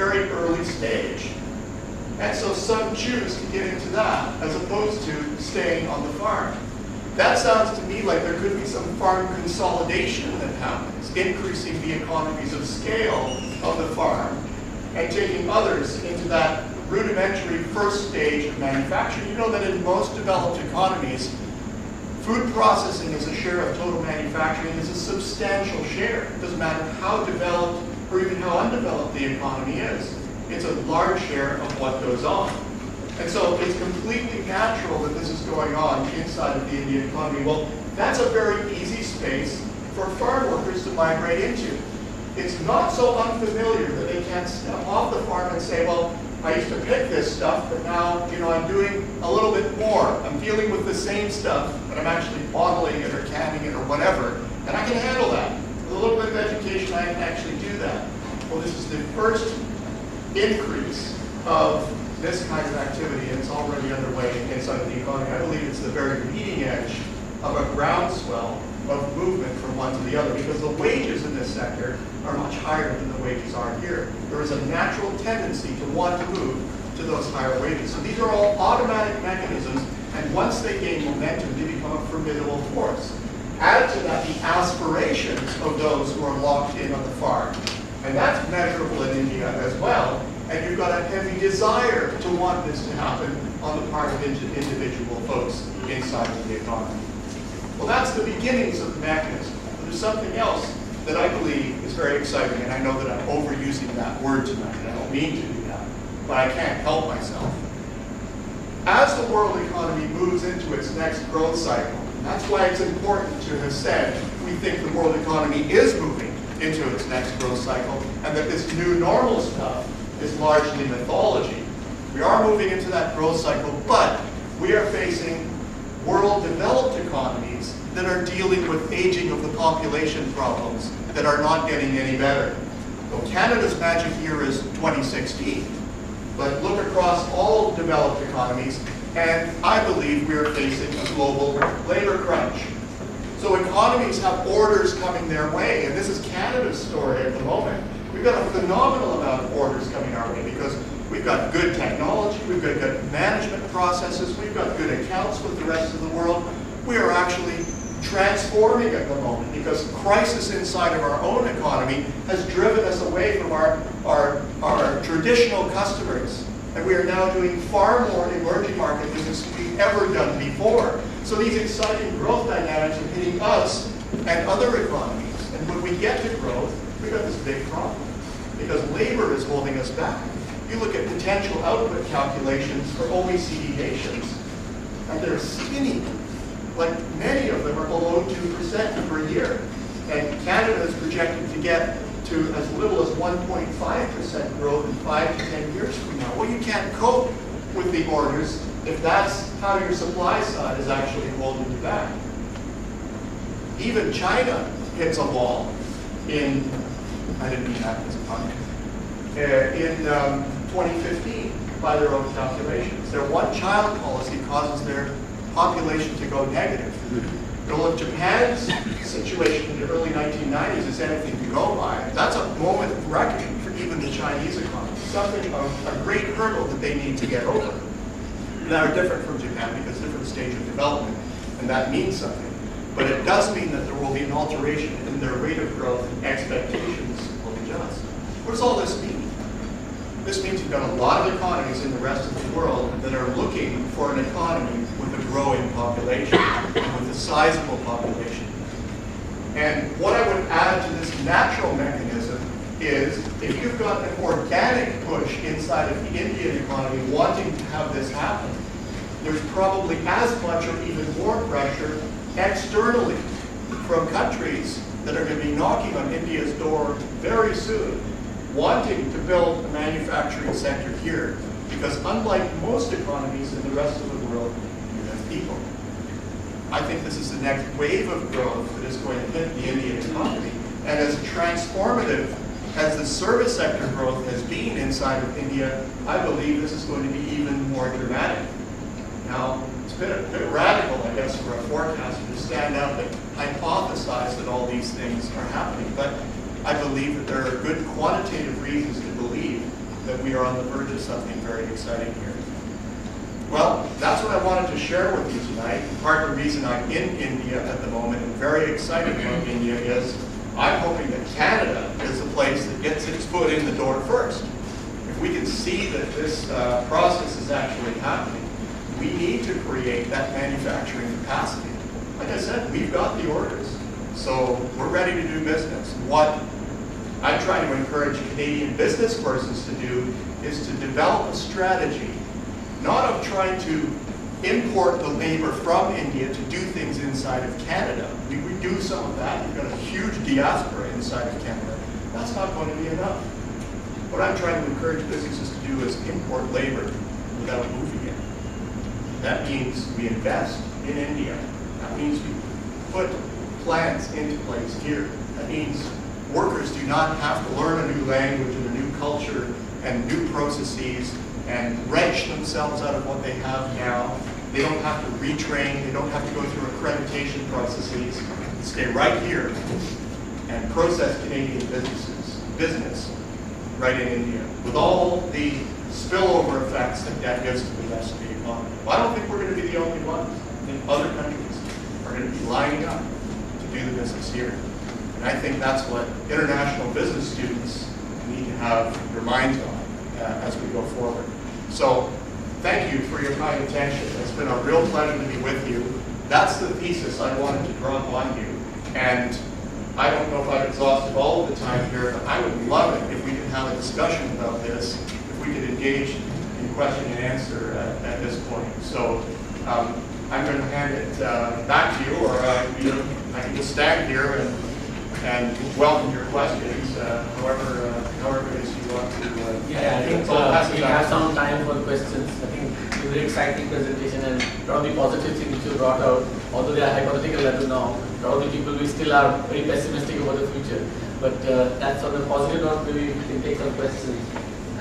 very early stage. And so some choose to get into that as opposed to staying on the farm. That sounds to me like there could be some farm consolidation that happens, increasing the economies of scale of the farm and taking others into that rudimentary first stage of manufacturing. You know that in most developed economies, food processing as a share of total manufacturing is a substantial share. It doesn't matter how developed or even how undeveloped the economy is. It's a large share of what goes on. And so it's completely natural that this is going on inside of the Indian economy. Well, that's a very easy space for farm workers to migrate into. It's not so unfamiliar that they can't step off the farm and say, well, I used to pick this stuff, but now, I'm doing a little bit more. I'm dealing with the same stuff, but I'm actually bottling it or canning it or whatever, and I can handle that. With a little bit of education, I can actually do that. Well, this is the first increase of this kind of activity, and it's already underway inside of the economy. I believe it's the very leading edge of a groundswell of movement from one to the other, because the wages in this sector are much higher than the wages are here. There is a natural tendency to want to move to those higher wages. So these are all automatic mechanisms, and once they gain momentum, they become a formidable force. Add to that the aspirations of those who are locked in on the farm, and that's measurable in India as well. And you've got a heavy desire to want this to happen on the part of individual folks inside of the economy. Well, that's the beginnings of the mechanism. There's something else that I believe is very exciting, and I know that I'm overusing that word tonight, and I don't mean to do that, but I can't help myself. As the world economy moves into its next growth cycle, that's why it's important to have said we think the world economy is moving into its next growth cycle, and that this new normal stuff is largely mythology. We are moving into that growth cycle, but we are facing world-developed economies that are dealing with aging of the population problems that are not getting any better. So Canada's magic year is 2016, but look across all developed economies, and I believe we're facing a global labor crunch. So economies have orders coming their way, and this is Canada's story at the moment. We've got a phenomenal amount of orders coming our way because we've got good technology, we've got good management processes, we've got good accounts with the rest of the world. We are actually transforming at the moment because crisis inside of our own economy has driven us away from our traditional customers. And we are now doing far more emerging market business than we've ever done before. So these exciting growth dynamics are hitting us and other economies. And when we get to growth, we've got this big problem because labor is holding us back. You look at potential output calculations for OECD nations, and they're skinny. Like many of them are below 2% per year. And Canada is projected to get to as little as 1.5% growth in 5 to 10 years from now. Well, you can't cope with the orders if that's how your supply side is actually holding you back. Even China hits a wall in, I didn't mean that as a pun, in 2015 by their own calculations. Their one-child policy causes their population to go negative. Well, if Japan's situation in the early 1990s is anything to go by, that's a moment of reckoning for even the Chinese economy. Something of a great hurdle that they need to get over. Now, they're different from Japan because different stage of development, and that means something. But it does mean that there will be an alteration in their rate of growth and expectations will adjust. What does all this mean? This means you've got a lot of economies in the rest of the world that are looking for an economy with a growing population, with a sizable population. And what I would add to this natural mechanism is if you've got an organic push inside of the Indian economy wanting to have this happen, there's probably as much or even more pressure externally from countries that are going to be knocking on India's door very soon, wanting to build a manufacturing sector here, because unlike most economies in the rest of the world, you have people. I think this is the next wave of growth that is going to hit the Indian economy. And as transformative as the service sector growth has been inside of India, I believe this is going to be even more dramatic. Now, it's been a bit radical, I guess, for a forecaster to stand up and hypothesize that all these things are happening. But I believe that there are good quantitative reasons to believe we are on the verge of something very exciting here. Well, that's what I wanted to share with you tonight. Part of the reason I'm in India at the moment and very excited about India is I'm hoping that Canada is the place that gets its foot in the door first. If we can see that this process is actually happening, we need to create that manufacturing capacity. Like I said, we've got the orders, so we're ready to do business. What I'm trying to encourage Canadian business persons to do is to develop a strategy, not of trying to import the labor from India to do things inside of Canada. We do some of that. We've got a huge diaspora inside of Canada. That's not going to be enough. What I'm trying to encourage businesses to do is import labor without moving it. That means we invest in India. That means we put plants into place here. That means workers do not have to learn a new language and a new culture and new processes and wrench themselves out of what they have now. They don't have to retrain. They don't have to go through accreditation processes. Stay right here and process Canadian business right in India with all the spillover effects that gives to the rest of the economy. Well, I don't think we're going to be the only ones. I think other countries are going to be lining up to do the business here. And I think that's what international business students need to have their minds on as we go forward. So thank you for your kind attention. It's been a real pleasure to be with you. That's the thesis I wanted to drop on you. And I don't know if I've exhausted all of the time here, but I would love it if we could have a discussion about this, if we could engage in question and answer at this point. So I'm going to hand it back to you, or I can just stand here and welcome your questions, however it is you want to. I think we have some time for questions. I think it's a very exciting presentation and probably positive things which you brought out. Although they are hypothetical level now, probably people we still are very pessimistic about the future. But that's on a positive note. Maybe we can take some questions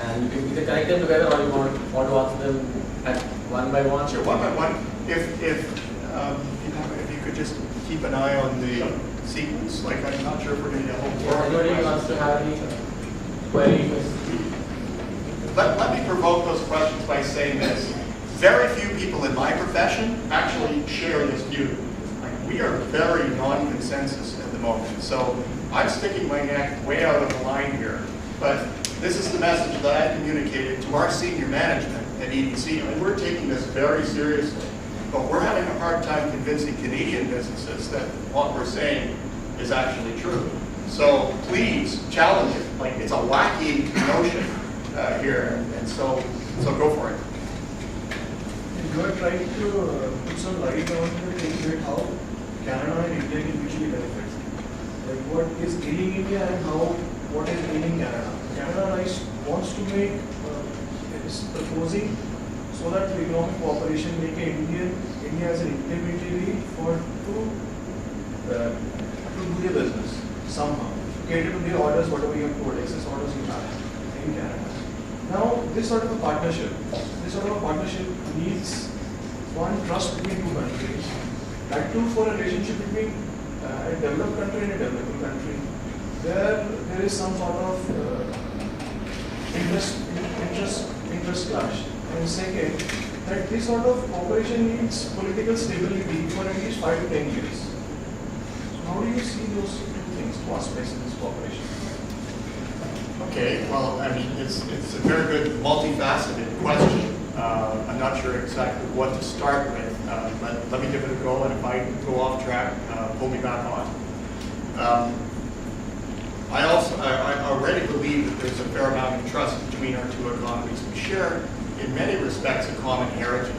and you can either connect them together or you want to answer them at one by one. Sure, one by one. If you could just keep an eye on the sequence, like I'm not sure if we're going to get a whole floor. Anybody wants to have any queries? Let me provoke those questions by saying this. Very few people in my profession actually share this view. We are very non-consensus at the moment. So I'm sticking my neck way out of the line here. But this is the message that I communicated to our senior management at EDC. I mean, we're taking this very seriously. But we're having a hard time convincing Canadian businesses that what we're saying is actually true. So please challenge it. Like, it's a wacky notion here, and so go for it. You are trying to put some light on the thing that how Canada and India can mutually benefit. Like what is ailing India and what is ailing Canada. Canada wants to make is proposing so that the economic cooperation make India as an intermediary to do their business somehow. Cater to their orders, whatever you have put, excess orders you have in Canada. Now, this sort of a partnership needs one trust between two countries. That too for a relationship between a developed country and a developing country. There is some sort of interest clash. And second, that this sort of cooperation needs political stability for at least 5 to 10 years. So how do you see those two things, two aspects in this cooperation? Okay, well, I mean, it's a very good, multifaceted question. I'm not sure exactly what to start with, but let me give it a go, and if I go off track, pull me back on. I already believe that there's a fair amount of trust between our two economies. We share, in many respects, a common heritage.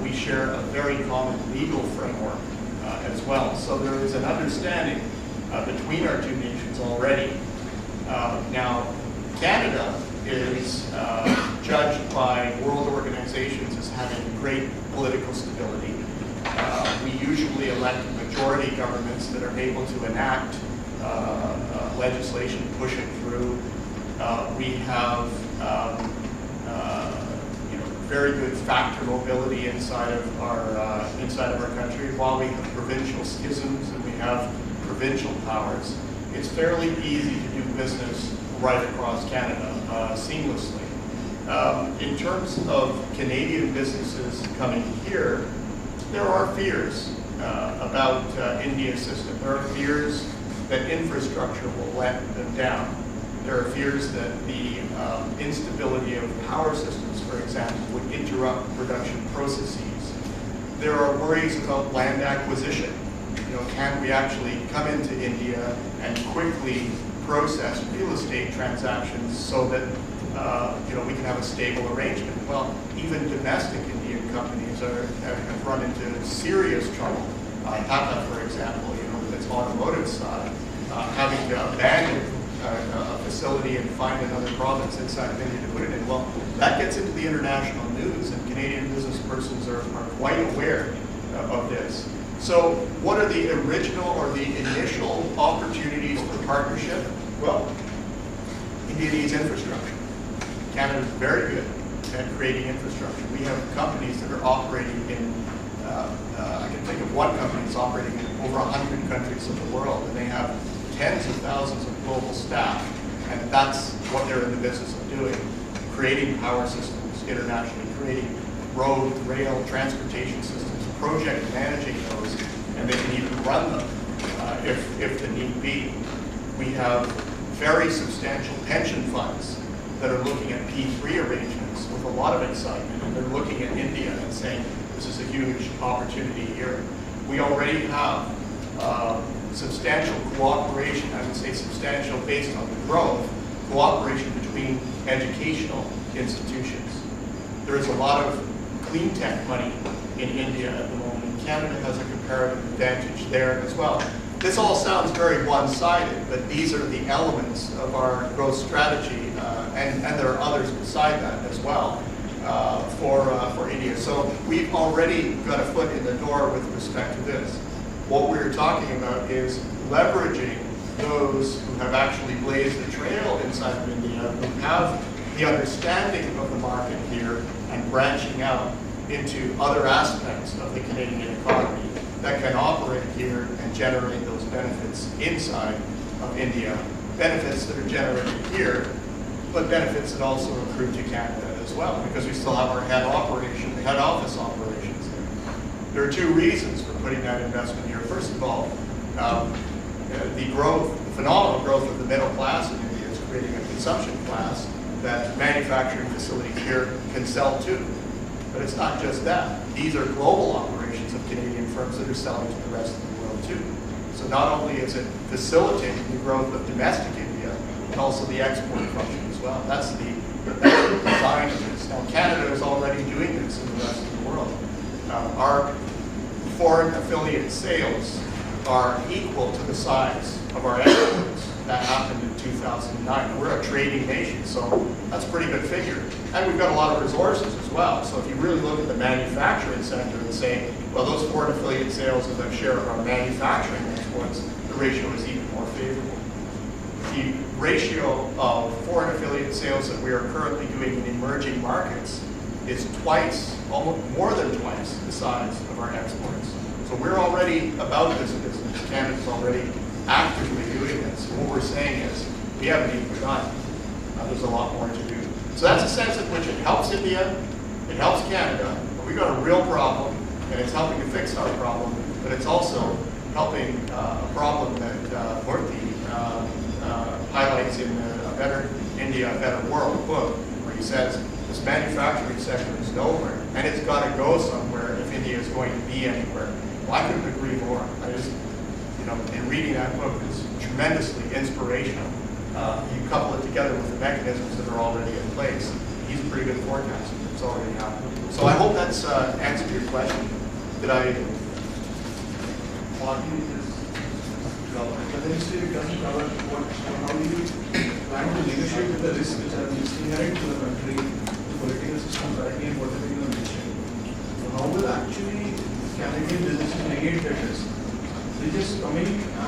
We share a very common legal framework as well. So there is an understanding between our two nations already. Now, Canada is judged by world organizations as having great political stability. We usually elect majority governments that are able to enact legislation, push it through. We have very good factor mobility inside of our country. While we have provincial schisms and we have provincial powers, it's fairly easy to do business right across Canada. seamlessly. In terms of Canadian businesses coming here, there are fears about India's system. There are fears that infrastructure will let them down. There are fears that the instability of power systems, for example, would interrupt production processes. There are worries about land acquisition. Can we actually come into India and quickly process real estate transactions so that we can have a stable arrangement? Well, even domestic Indian companies have run into serious trouble. Tata, for example, with its automotive side, having to abandon a facility and find another province inside of India to put it in. Well, that gets into the international news, and Canadian business persons are quite aware of this. So what are the original or the initial opportunities for partnership? Well, India needs infrastructure. Canada is very good at creating infrastructure. We have companies that are operating in, I can think of one company that's operating in over 100 countries of the world, and they have tens of thousands of global staff, and that's what they're in the business of doing, creating power systems internationally, creating road, rail, transportation systems, project managing those, and they can even run them if the need be. We have very substantial pension funds that are looking at P3 arrangements with a lot of excitement, and they're looking at India and saying, this is a huge opportunity here. We already have substantial cooperation, I would say substantial based on the growth, cooperation between educational institutions. There is a lot of clean tech money in India at the moment. Canada has a comparative advantage there as well. This all sounds very one-sided, but these are the elements of our growth strategy, and there are others beside that as well for India. So we've already got a foot in the door with respect to this. What we're talking about is leveraging those who have actually blazed the trail inside of India, who have the understanding of the market here, and branching out into other aspects of the Canadian economy that can operate here and generate those benefits inside of India. Benefits that are generated here, but benefits that also accrue to Canada as well, because we still have our head office operations there. There are two reasons for putting that investment here. First of all, the phenomenal growth of the middle class in India is creating a consumption class that manufacturing facilities here can sell to. But it's not just that. These are global operations of Canadian firms that are selling to the rest of the world too. So not only is it facilitating the growth of domestic India, but also the export function as well. That's the design of this. Now Canada is already doing this in the rest of the world. Our foreign affiliate sales are equal to the size of our exports. That happened in 2009. We're a trading nation, so that's a pretty good figure. And we've got a lot of resources as well. So if you really look at the manufacturing sector and say, well, those foreign affiliate sales as a share of our manufacturing exports, the ratio is even more favorable. The ratio of foreign affiliate sales that we are currently doing in emerging markets is twice, almost more than twice the size of our exports. So we're already about this business. Canada's already actively doing this. And what we're saying is, we haven't even begun. There's a lot more to do. So that's a sense in which it helps India, it helps Canada, but we've got a real problem, and it's helping to fix our problem, but it's also helping a problem that Murthy highlights in A Better India, A Better World book, where he says this manufacturing sector is nowhere, and it's got to go somewhere if India is going to be anywhere. Well, I couldn't agree more. I just, in reading that book, it's tremendously inspirational. You couple it together with the mechanisms that are already in place. He's a pretty good forecaster. It's already happening. So I hope that's answered your question. Did I? But then you doesn't cover how do you plan to negotiate with the risks which are inherent to the country, the political system currently, and whatever you are mentioning. So how will actually Canadian businesses negate that risk? They just come in and